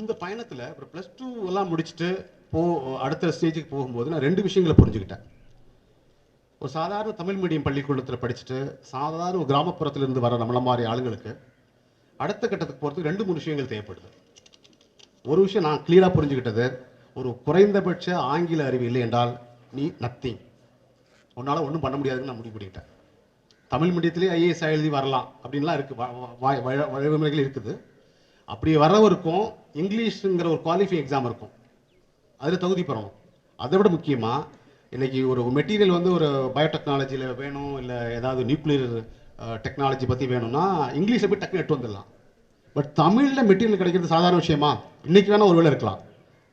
இந்த பயணத்தில் ஒரு +2 எல்லாம் முடிச்சுட்டு அடுத்த ஸ்டேஜுக்கு போகும்போது நான் 2 விஷயங்களை புரிஞ்சுக்கிட்டேன். ஒரு சாதாரண தமிழ் மீடியம் பள்ளிக்கூடத்தில் படிச்சுட்டு சாதாரண ஒரு கிராமப்புறத்திலிருந்து வர நம்மள மாதிரி ஆளுங்களுக்கு அடுத்த கட்டத்துக்கு போகிறதுக்கு 2-3 விஷயங்கள் தேவைப்படுது. ஒரு விஷயம் நான் கிளியராக புரிஞ்சுக்கிட்டது, ஒரு குறைந்தபட்ச ஆங்கில அறிவு இல்லை என்றால் நீ நத்திங், உன்னால் ஒன்றும் பண்ண முடியாதுன்னு நான் முடிவு பண்ணிக்கிட்டேன். தமிழ் மீடியத்திலே ஐஏஎஸ் எழுதி வரலாம் அப்படின்லாம் இருக்குது, வழிமுறைகள் இருக்குது. அப்படி வரவருக்கும் இங்கிலீஷுங்கிற ஒரு குவாலிஃபை எக்ஸாம் இருக்கும், அதில் தகுதி பெறணும். அதை விட முக்கியமாக இன்றைக்கி ஒரு மெட்டீரியல் வந்து ஒரு பயோடெக்னாலஜியில் வேணும், இல்லை ஏதாவது நியூக்ளியர் டெக்னாலஜி பற்றி வேணும்னா இங்கிலீஷை போய் டக்குனு எடுத்து வந்துடலாம். பட் தமிழில் மெட்டீரியல் கிடைக்கிறது சாதாரண விஷயமா? இன்றைக்கி வேணால் ஒரு வேளை இருக்கலாம்,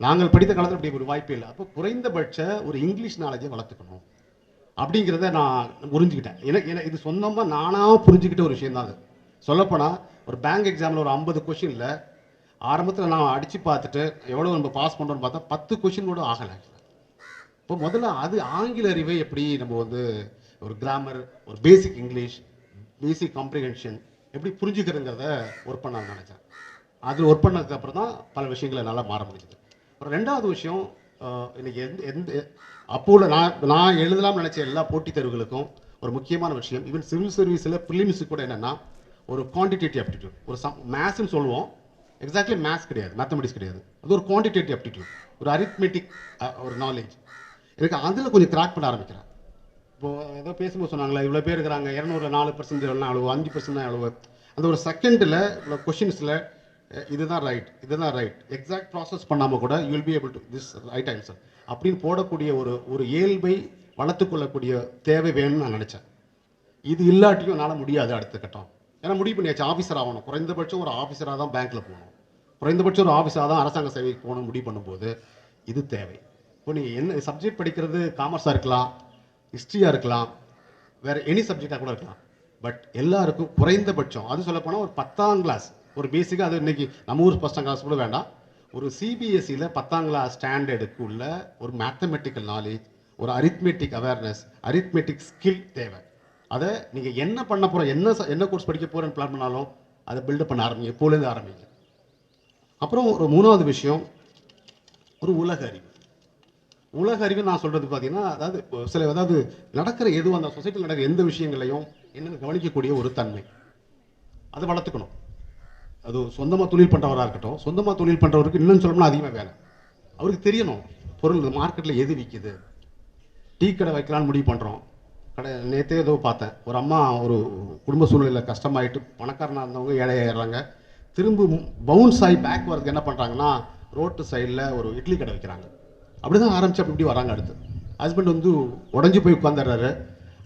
நாங்கள் படித்த காலத்தில் அப்படி ஒரு வாய்ப்பே இல்லை. அப்போ குறைந்தபட்ச ஒரு இங்கிலீஷ் நாலேஜை வளர்த்துக்கணும் அப்படிங்கிறத நான் புரிஞ்சுக்கிட்டேன். எனக்கு இது சொந்தமாக நானாக புரிஞ்சுக்கிட்ட ஒரு விஷயம் தான் அது. சொல்லப்போனால் ஒரு பேங்க் எக்ஸாமில் ஒரு 50 கொஷினில் ஆரம்பத்தில் நான் அடித்து பார்த்துட்டு எவ்வளோ நம்ம பாஸ் பண்ணுறோன்னு பார்த்தா 10 கொஷின் கூட ஆகலை. இப்போ முதல்ல அது ஆங்கில அறிவை எப்படி நம்ம வந்து ஒரு கிராமர், ஒரு பேசிக் இங்கிலீஷ், பேசிக் காம்ப்ரிஹென்ஷன் எப்படி புரிஞ்சுக்கிறதுங்கிறத ஒர்க் பண்ண நினச்சேன். அது ஒர்க் பண்ணதுக்கு அப்புறம் தான் பல விஷயங்களை நல்லா மாற முடிஞ்சுது. அப்புறம் 2வது விஷயம், இன்னைக்கு எந்த அப்போது நான் எழுதலாம்னு நினச்ச எல்லா போட்டித் தேர்வுகளுக்கும் ஒரு முக்கியமான விஷயம், ஈவன் சிவில் சர்வீஸில் ப்ரிலிம்ஸுக்கு கூட என்னென்னா ஒரு குவான்டிடேட்டிவ் ஆப்டிடியூட், ஒரு மேத்ஸ்ன்னு சொல்லுவோம், எக்ஸாக்ட்லி மேத்ஸ் கிடையாது, மேத்தமெட்டிக்ஸ் கிடையாது, அது ஒரு குவான்டிடேட்டிவ் ஆப்டிடியூட், ஒரு அரித்மெட்டிக் ஒரு நாலேஜ். எனக்கு அதில் கொஞ்சம் கிராக் பண்ண ஆரம்பிக்கிறேன். இப்போது ஏதோ பேசும்போது சொன்னாங்களே இவ்வளோ பேர் இருக்கிறாங்க, 200ல் 4% எவ்வளோ, 5% எவ்வளோ, அந்த ஒரு செகண்டில் இவ்வளோ கொஷின்ஸில் இதுதான் ரைட் எக்ஸாக்ட் ப்ராசஸ் பண்ணாமல் கூட you will be able to this right answer அப்படின்னு போடக்கூடிய ஒரு இயல்பை வளர்த்து கொள்ளக்கூடிய தேவை வேணும்னு நான் நினச்சேன். இது இல்லாட்டியும் என்னால் முடியாது அடுத்த கட்டம். ஏன்னா முடிவு பண்ணியாச்சு, ஆஃபீஸர் ஆகணும், குறைந்தபட்சம் ஒரு ஆஃபீஸராக தான் பேங்க்கில் போகணும், குறைந்தபட்சம் ஒரு ஆஃபீஸராக தான் அரசாங்க சேவைக்கு போகணும் முடிவு பண்ணும்போது இது தேவை. இப்போ நீங்கள் என்ன சப்ஜெக்ட் படிக்கிறது, காமர்ஸாக இருக்கலாம், ஹிஸ்ட்ரியாக இருக்கலாம், வேறு எனி சப்ஜெக்டாக கூட இருக்கலாம், பட் எல்லாருக்கும் குறைந்தபட்சம் அது சொல்லப்போனால் ஒரு 10ஆம் கிளாஸ் ஒரு பேசிக்காக, அது இன்றைக்கி நம்ம ஊர் 1ஆம் கிளாஸ் கூட வேண்டாம், ஒரு சிபிஎஸ்சியில் 10ஆம் கிளாஸ் ஸ்டாண்டர்டுக்கு உள்ள ஒரு மேத்தமெட்டிக்கல் நாலேஜ், ஒரு அரித்மெட்டிக் அவேர்னஸ், அரித்மெட்டிக் ஸ்கில் தேவை. அதை நீங்கள் என்ன பண்ண போகிற, என்ன கோர்ஸ் படிக்க போகிறேன்னு பிளான் பண்ணாலும் அதை பில்டப் பண்ண ஆரம்பிங்க, எப்போலேருந்து ஆரம்பிங்க. அப்புறம் ஒரு 3வது விஷயம், ஒரு உலக அறிவு. உலக அறிவு நான் சொல்கிறது பார்த்தீங்கன்னா, அதாவது நடக்கிற எதுவும் அந்த சொசைட்டியில் நடக்கிற எந்த விஷயங்களையும் என்னென்னு கவனிக்கக்கூடிய ஒரு தன்மை, அதை வளர்த்துக்கணும். அது சொந்தமாக தொழில் பண்ணுறவராக இருக்கட்டும், சொந்தமாக தொழில் பண்ணுறவருக்கு இன்னும் சொல்லணும்னா அதிகமாக வேலை, அவருக்கு தெரியணும் பொருள் மார்க்கெட்டில் எது விற்கிது. டீ கடை வைக்கலான்னு முடிவு பண்ணுறோம், நேற்றே ஏதோ பார்த்தேன், ஒரு அம்மா ஒரு குடும்ப சூழ்நிலையில் கஷ்டமாயிட்டு பணக்காரனாக இருந்தவங்க ஏழையாயிடுறாங்க, திரும்ப பவுன்ஸ் ஆகி பேக் வரதுக்கு என்ன பண்ணுறாங்கன்னா ரோட்டு சைடில் ஒரு இட்லி கடை வைக்கிறாங்க. அப்படி தான் ஆரம்பிச்சு அப்படி வராங்க. அடுத்து ஹஸ்பண்ட் வந்து உடஞ்சி போய் உட்காந்துடுறாரு,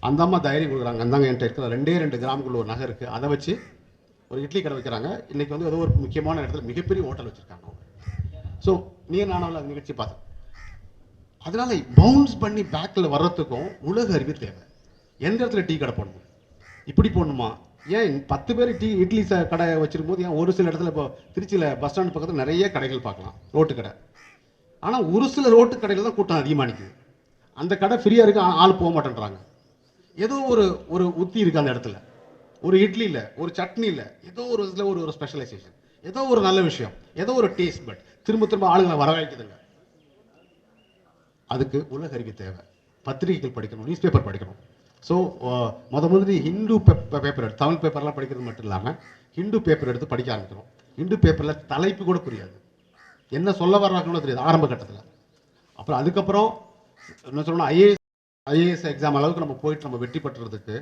அந்த அம்மா தைரியம் கொடுக்குறாங்க, அந்தாங்க என்கிட்ட இருக்கிற 2 கிராமுக்குள்ள ஒரு நகை இருக்குது, அதை வச்சு ஒரு இட்லி கடை வைக்கிறாங்க. இன்றைக்கி வந்து ஏதோ ஒரு முக்கியமான இடத்துல மிகப்பெரிய ஹோட்டல் வச்சுருக்காங்க. ஸோ நானும் நிகழ்ச்சி பார்த்தேன். அதனால் பவுன்ஸ் பண்ணி பேக்கில் வர்றதுக்கும் உலக அறிவு தேவை. எந்த இடத்துல டீ கடை போடணும், இப்படி போடணுமா, ஏன் 10 பேர் இட்லி கடை வச்சிருக்கும் போது ஏன் ஒரு சில இடத்துல இப்போ திருச்சியில் பஸ் ஸ்டாண்ட் பக்கத்தில் நிறைய கடைகள் பார்க்கலாம், ரோட்டு கடை, ஆனால் ஒரு சில ரோட்டு கடையில் தான் கூட்டம் அதிகமாக நிற்குது. அந்த கடை ஃப்ரீயாக இருக்கு, ஆள் போக மாட்டேன்றாங்க. ஏதோ ஒரு உத்தி இருக்குது அந்த இடத்துல, ஒரு இட்லியில், ஒரு சட்னியில், ஏதோ ஒரு இதில் ஒரு ஸ்பெஷலைசேஷன், ஏதோ ஒரு நல்ல விஷயம், ஏதோ ஒரு டேஸ்ட், பட் திரும்ப ஆளுங்களை வரவழைக்குதுங்க. அதுக்கு உலக அறிவு தேவை. பத்திரிகைகள் படிக்கணும், நியூஸ் பேப்பர் படிக்கணும். ஸோ முதல்ல ஹிந்து பேப்பர் எடுத்து, தமிழ் பேப்பர்லாம் படிக்கிறது மட்டும் இல்லாமல் ஹிந்து பேப்பர் எடுத்து படிக்க ஆரம்பிக்கணும். ஹிந்து பேப்பரில் தலைப்பு கூட புரியாது, என்ன சொல்ல வர்றாங்கன்னு தெரியாது ஆரம்ப கட்டத்தில். அப்புறம் அதுக்கப்புறம் என்ன சொல்லணும், ஐஏஎஸ் எக்ஸாம் அளவுக்கு நம்ம போயிட்டு நம்ம வெற்றி பெற்றுறதுக்கு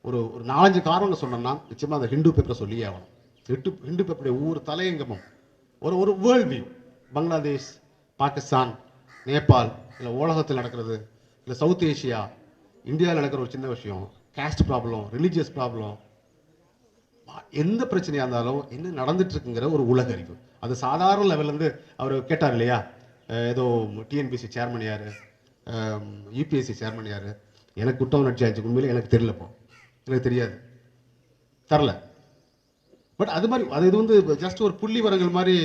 ஒரு 4-5 காரணங்கள் சொன்னோம்னா நிச்சயமாக அந்த ஹிந்து பேப்பரை சொல்லியே ஆகணும். ஹிந்து பேப்பருடைய ஒவ்வொரு தலையங்கமும் ஒரு வேர்ல்ட் வியூ, பங்களாதேஷ், பாகிஸ்தான், நேபாள், இல்லை உலகத்தில் நடக்கிறது, இல்லை சவுத் ஏஷியா, இந்தியாவில் நடக்கிற ஒரு சின்ன விஷயம், கேஸ்ட் ப்ராப்ளம், ரிலீஜியஸ் ப்ராப்ளம், எந்த பிரச்சனையாக இருந்தாலும் என்ன நடந்துட்டு இருக்குங்கிற ஒரு உலக அறிவு. அது சாதாரண லெவல்லேருந்து அவர் கேட்டார் இல்லையா, ஏதோ டிஎன்பிஎஸ்சி சேர்மன் யார், யூபிஎஸ்சி சேர்மன் யார், எனக்கு குற்றம் நடிச்சாச்சு, உண்மையிலே எனக்கு தெரியலப்போ, எனக்கு தெரியாது, தரல. பட் அது மாதிரி இது வந்து ஜஸ்ட் ஒரு புள்ளி வரங்கள் மாதிரி,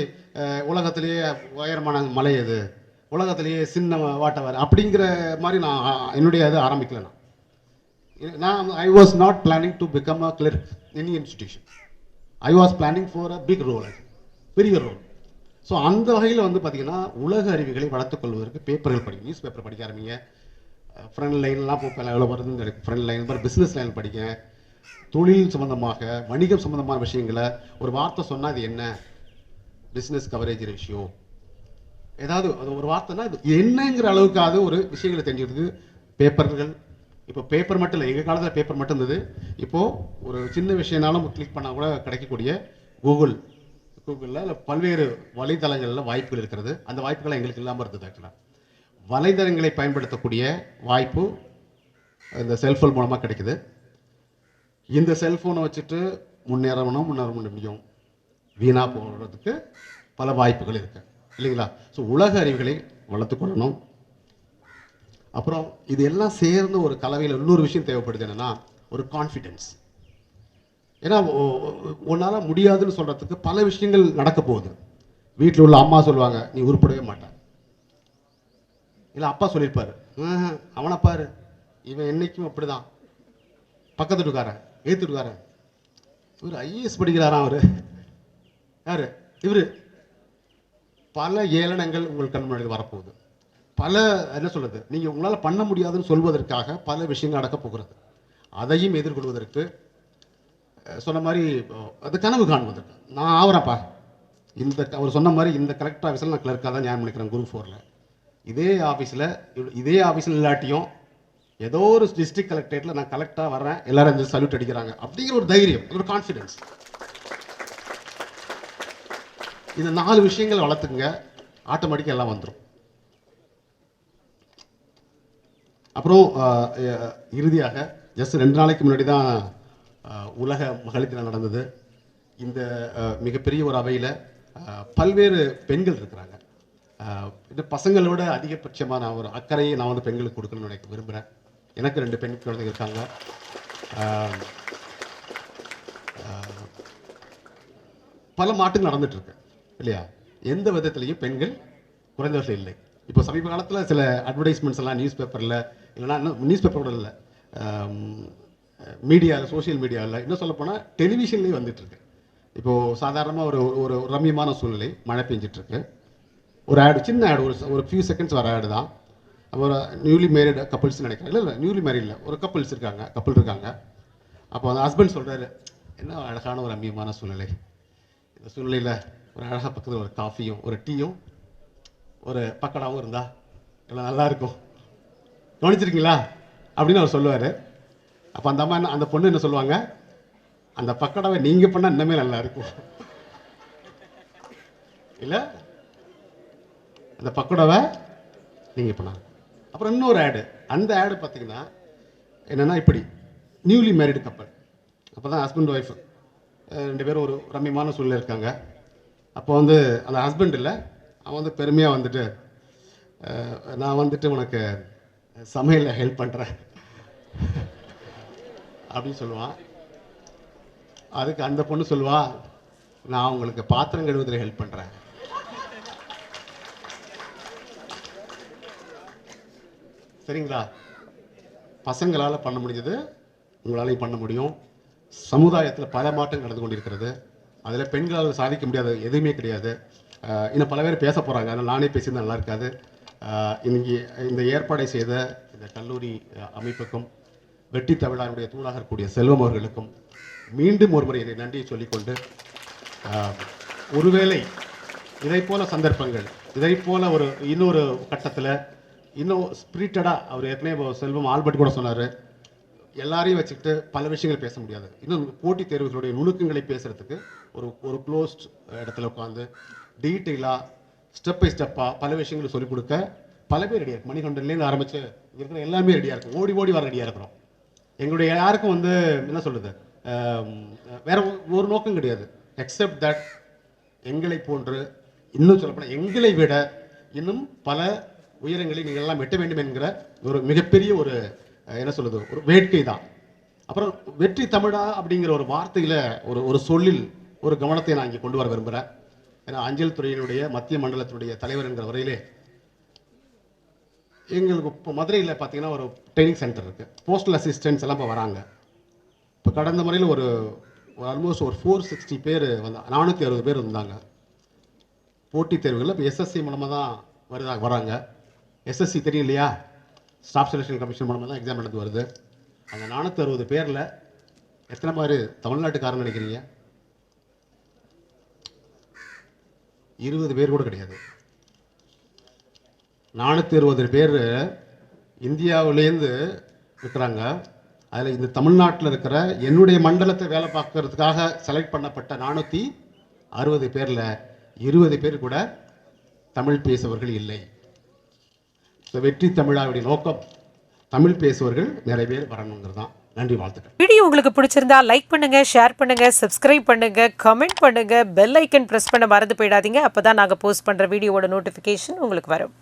உலகத்திலேயே உயரமான மலை எது, உலகத்திலேயே சின்ன வாட்டவர் அப்படிங்கிற மாதிரி நான் என்னுடைய இது ஆரம்பிக்கல. I was not planning to become a clerk in any institution. I was planning for a big role, பெரிய ரோல். ஸோ அந்த வகையில் வந்து பார்த்தீங்கன்னா உலக அறிவுகளை வளர்த்துக் கொள்வதற்கு பேப்பர்கள் படிங்க, நியூஸ் பேப்பர் படிக்க ஆரம்பிங்க. ஃப்ரண்ட் லைன்லாம் இப்போ எவ்வளோ வருதுன்னு ஃப்ரண்ட் லைன் பிஸ்னஸ் லைன் படிங்க. தொழில் சம்மந்தமாக வணிகம் சம்மந்தமான விஷயங்களை ஒரு வார்த்தை சொன்னால் இது என்ன, பிஸ்னஸ் கவரேஜ் ரேஷியோ, ஏதாவது அது ஒரு வார்த்தைன்னா இது என்னங்கிற அளவுக்காவது ஒரு விஷயங்களை தெரிஞ்சுக்கிறதுக்கு பேப்பர்கள். இப்போ பேப்பர் மட்டும் இல்லை, எங்கள் காலத்தில் பேப்பர் மட்டும் இருந்தது. இப்போது ஒரு சின்ன விஷயம்னாலும் கிளிக் பண்ணால் கூட கிடைக்கக்கூடிய கூகுளில் பல்வேறு வலைதளங்களில் வாய்ப்புகள் இருக்கிறது. அந்த வாய்ப்புகளை எங்களுக்கு இல்லாமல் இருந்தது. ஆக்சுவலாக வலைதளங்களை பயன்படுத்தக்கூடிய வாய்ப்பு இந்த செல்ஃபோன் மூலமாக கிடைக்குது. இந்த செல்ஃபோனை வச்சுட்டு முன்னேற முடியும், வீணாக போகிறதுக்கு பல வாய்ப்புகள் இருக்குது இல்லைங்களா? ஸோ உலக அறிவுகளை வளர்த்துக்கொள்ளணும். அப்புறம் இது எல்லாம் சேர்ந்து ஒரு கலவையில் இன்னொரு விஷயம் தேவைப்படுது, என்னென்னா ஒரு கான்ஃபிடென்ஸ். ஏன்னா உன்னால் முடியாதுன்னு சொல்கிறதுக்கு பல விஷயங்கள் நடக்க போகுது. வீட்டில் உள்ள அம்மா சொல்லுவாங்க நீ உருப்படவே மாட்டான், இல்லை அப்பா சொல்லியிருப்பார் அவனை பாரு இவன் என்னைக்கும் அப்படி தான், பக்கத்து வீட்டுக்காரன் ஏற்று வீட்டுக்காரன் இவர் ஐஏஎஸ் படிக்கிறாராம், அவர் யார் இவர், பல ஏளனங்கள் உங்கள் கண் முன்னாடி வரப்போகுது. பல என்ன சொல்கிறது, நீங்கள் உங்களால் பண்ண முடியாதுன்னு சொல்வதற்காக பல விஷயங்கள் நடக்க போகிறது. அதையும் எதிர்கொள்வதற்கு சொன்ன மாதிரி அது கனவு காணுவதற்கு நான் ஆகிறேன்ப்பா. அவர் சொன்ன மாதிரி இந்த கலெக்டர் ஆஃபீஸில் நான் கிளர்க்காக தான் ஞாபகம் பண்ணிக்கிறேன் குரூப் 4ல். இதே ஆஃபீஸில் இல்லாட்டியும் ஏதோ ஒரு டிஸ்ட்ரிக்ட் கலெக்டரேட்டில் நான் கலெக்டாக வர்றேன், எல்லாரும் இந்த சல்யூட் அடிக்கிறாங்க அப்படிங்கிற ஒரு தைரியம், ஒரு கான்ஃபிடென்ஸ். இந்த 4 விஷயங்களை வளர்த்துக்குங்க, ஆட்டோமேட்டிக்காக எல்லாம் வந்துடும். அப்புறம் இறுதியாக ஜஸ்ட் 2 நாளைக்கு முன்னாடி தான் உலக மகளிர் தினம் நடந்தது. இந்த மிகப்பெரிய ஒரு அவையில் பல்வேறு பெண்கள் இருக்கிறாங்க. இந்த பசங்களோட அதிகபட்சமான ஒரு அக்கறையை நான் வந்து பெண்களுக்கு கொடுக்கணும்னு நினைக்க விரும்புகிறேன். எனக்கு 2 பெண் குழந்தைங்க இருக்காங்க. பல மாற்றங்கள் நடந்துட்டுருக்கு இல்லையா? எந்த விதத்துலையும் பெண்கள் குறைந்தவர்கள் இல்லை. இப்போ சமீப காலத்தில் சில அட்வர்டைஸ்மெண்ட்ஸ் எல்லாம் நியூஸ் பேப்பரில், இல்லைனா நியூஸ் பேப்பர் கூட இல்லை, மீடியாவில், சோஷியல் மீடியாவில், இன்னும் சொல்லப்போனால் டெலிவிஷன்லேயும் வந்துட்டுருக்கு. இப்போது சாதாரணமாக ஒரு ரம்மியமான சூழ்நிலை, மழை பெஞ்சிட்ருக்கு, ஒரு ஆடு, சின்ன ஆடு, ஒரு ஃபியூ செகண்ட்ஸ் வர ஆடு தான். ஒரு நியூலி மேரிட் கப்புள்ஸ் நினைக்கிறேன், இல்லை நியூலி மேரிட் இல்லை, ஒரு கப்புள் இருக்காங்க. அப்போ அந்த ஹஸ்பண்ட் சொல்கிறாரு, என்ன அழகான ஒரு ரம்மியமான சூழ்நிலை, இந்த சூழ்நிலையில் ஒரு அழகாக பக்கத்தில் ஒரு காஃபியும் ஒரு டீயும் ஒரு பக்கடாவும் இருந்தால் எல்லாம் நல்லா இருக்கும், கவனிச்சிருக்கீங்களா அப்படின்னு அவர் சொல்லுவார். அப்போ அந்த பொண்ணு என்ன சொல்லுவாங்க, அந்த பக்கடாவை நீங்கள் பண்ணால் இன்னமே நல்லா இருக்கும், இல்லை அந்த பக்கடாவை நீங்கள் பண்ணாங்க. அப்புறம் இன்னொரு ஆடு, அந்த ஆடு பார்த்தீங்கன்னா என்னென்னா இப்படி நியூலி மேரிடு கப்பல், அப்போ தான் ஹஸ்பண்ட் ஒய்ஃப் 2 பேரும் ஒரு ரம்மியமான சூழ்நிலை இருக்காங்க. அப்போ வந்து அந்த ஹஸ்பண்ட் இல்லை, அவன் வந்து பெருமையாக வந்துட்டு நான் வந்துட்டு உனக்கு சமையலில் ஹெல்ப் பண்ணுறேன் அப்படின்னு சொல்லுவான். அதுக்கு அந்த பொண்ணு சொல்லுவா, நான் உங்களுக்கு பாத்திரம் கழுவுறதுல ஹெல்ப் பண்ணுறேன். சரிங்களா? பசங்களால் பண்ண முடிஞ்சது உங்களாலையும் பண்ண முடியும். சமுதாயத்தில் பல மாற்றம் நடந்து கொண்டிருக்கிறது. அதில் பெண்களால் சாதிக்க முடியாத எதுவுமே கிடையாது. இன்னும் பல பேர் பேச போகிறாங்க, அதனால் நானே பேசியிருந்தால் நல்லா இருக்காது. இன்னைக்கு இந்த ஏற்பாடை செய்த இந்த கல்லூரி அமைப்புக்கும் வெற்றி தமிழாருடைய தூணாக இருக்கக்கூடிய செல்வம் அவர்களுக்கும் மீண்டும் ஒரு முறை இதை நன்றியை சொல்லிக்கொண்டு, ஒருவேளை இதை போல சந்தர்ப்பங்கள், இதை போல ஒரு இன்னொரு கட்டத்தில் இன்னும் ஸ்பிரிட்டடாக, அவர் ஏற்கனவே செல்வம் ஆல்பர்ட் கூட சொன்னார், எல்லாரையும் வச்சுக்கிட்டு பல விஷயங்கள் பேச முடியாது. இன்னும் போட்டித் தேர்வுகளுடைய நுணுக்கங்களை பேசுகிறதுக்கு ஒரு க்ளோஸ்ட் இடத்துல உட்காந்து டீட்டெயிலாக ஸ்டெப் பை ஸ்டெப்பாக பல விஷயங்களை சொல்லிக் கொடுக்க பல பேர் ரெடியாக இருக்கும். மணிகண்டன்லேருந்து ஆரம்பித்து இருக்கிற எல்லாமே ரெடியாக இருக்கும், ஓடி ஓடி வர ரெடியாக இருக்கிறோம். எங்களுடைய யாருக்கும் வந்து என்ன சொல்கிறது, வேற ஒரு நோக்கம் கிடையாது, எக்ஸப்ட் தட் எங்களை போன்று, இன்னும் சொல்லப்போனால் எங்களை விட இன்னும் பல உயரங்களை நீங்கள் எல்லாம் எட்ட வேண்டும் என்கிற ஒரு மிகப்பெரிய ஒரு என்ன சொல்லுது, ஒரு வேட்கை தான். அப்புறம் வெற்றி தமிழா அப்படிங்கிற ஒரு வார்த்தையில் ஒரு சொல்லில் ஒரு கவனத்தை நான் இங்கே கொண்டு வர விரும்புகிறேன். ஏன்னா அஞ்சல் துறையினுடைய மத்திய மண்டலத்தினுடைய தலைவர் என்கிற வரையிலே எங்களுக்கு இப்போ மதுரையில் பார்த்தீங்கன்னா ஒரு ட்ரைனிங் சென்டர் இருக்குது, போஸ்டல் அசிஸ்டன்ட்ஸ் எல்லாம் இப்போ வராங்க. இப்போ கடந்த முறையில் ஒரு ஆல்மோஸ்ட் ஒரு 460 பேர் 460 பேர் இருந்தாங்க. போட்டித் தேர்வுகளில் இப்போ எஸ்எஸ்சி மூலமாக தான் வராங்க. எஸ்எஸ்சி தெரியும் இல்லையா, ஸ்டாஃப் செலெக்ஷன் கமிஷன் மூலமாக தான் எக்ஸாம் நடந்து வருது. அந்த 460 பேரில் எத்தனை மாதிரி தமிழ்நாட்டுக்காரங்க நினைக்கிறீங்க? 20 பேர் கூட கிடையாது. 460 பேர் இந்தியாவிலேருந்து இருக்கிறாங்க. அதில் இந்த தமிழ்நாட்டில் இருக்கிற என்னுடைய மண்டலத்தை வேலை பார்க்கறதுக்காக செலக்ட் பண்ணப்பட்ட 460 பேரில் 20 பேர் கூட தமிழ் பேசுபவர்கள் இல்லை. வெற்றி தமிழாவுடைய நோக்கம் தமிழ் பேசுபவர்கள் நிறைய பேர் வரணுங்கிறது தான். நன்றி, வாழ்த்துக்கள். வீடியோ உங்களுக்கு பிடிச்சிருந்தா லைக் பண்ணுங்க, ஷேர் பண்ணுங்க, சப்ஸ்கிரைப் பண்ணுங்க, கமெண்ட் பண்ணுங்க, பெல் ஐக்கன் பிரஸ் பண்ண மறந்து போயிடாதீங்க. அப்பதான் நாங்கள் போஸ்ட் பண்ற வீடியோவோட நோட்டிஃபிகேஷன் உங்களுக்கு வரும்.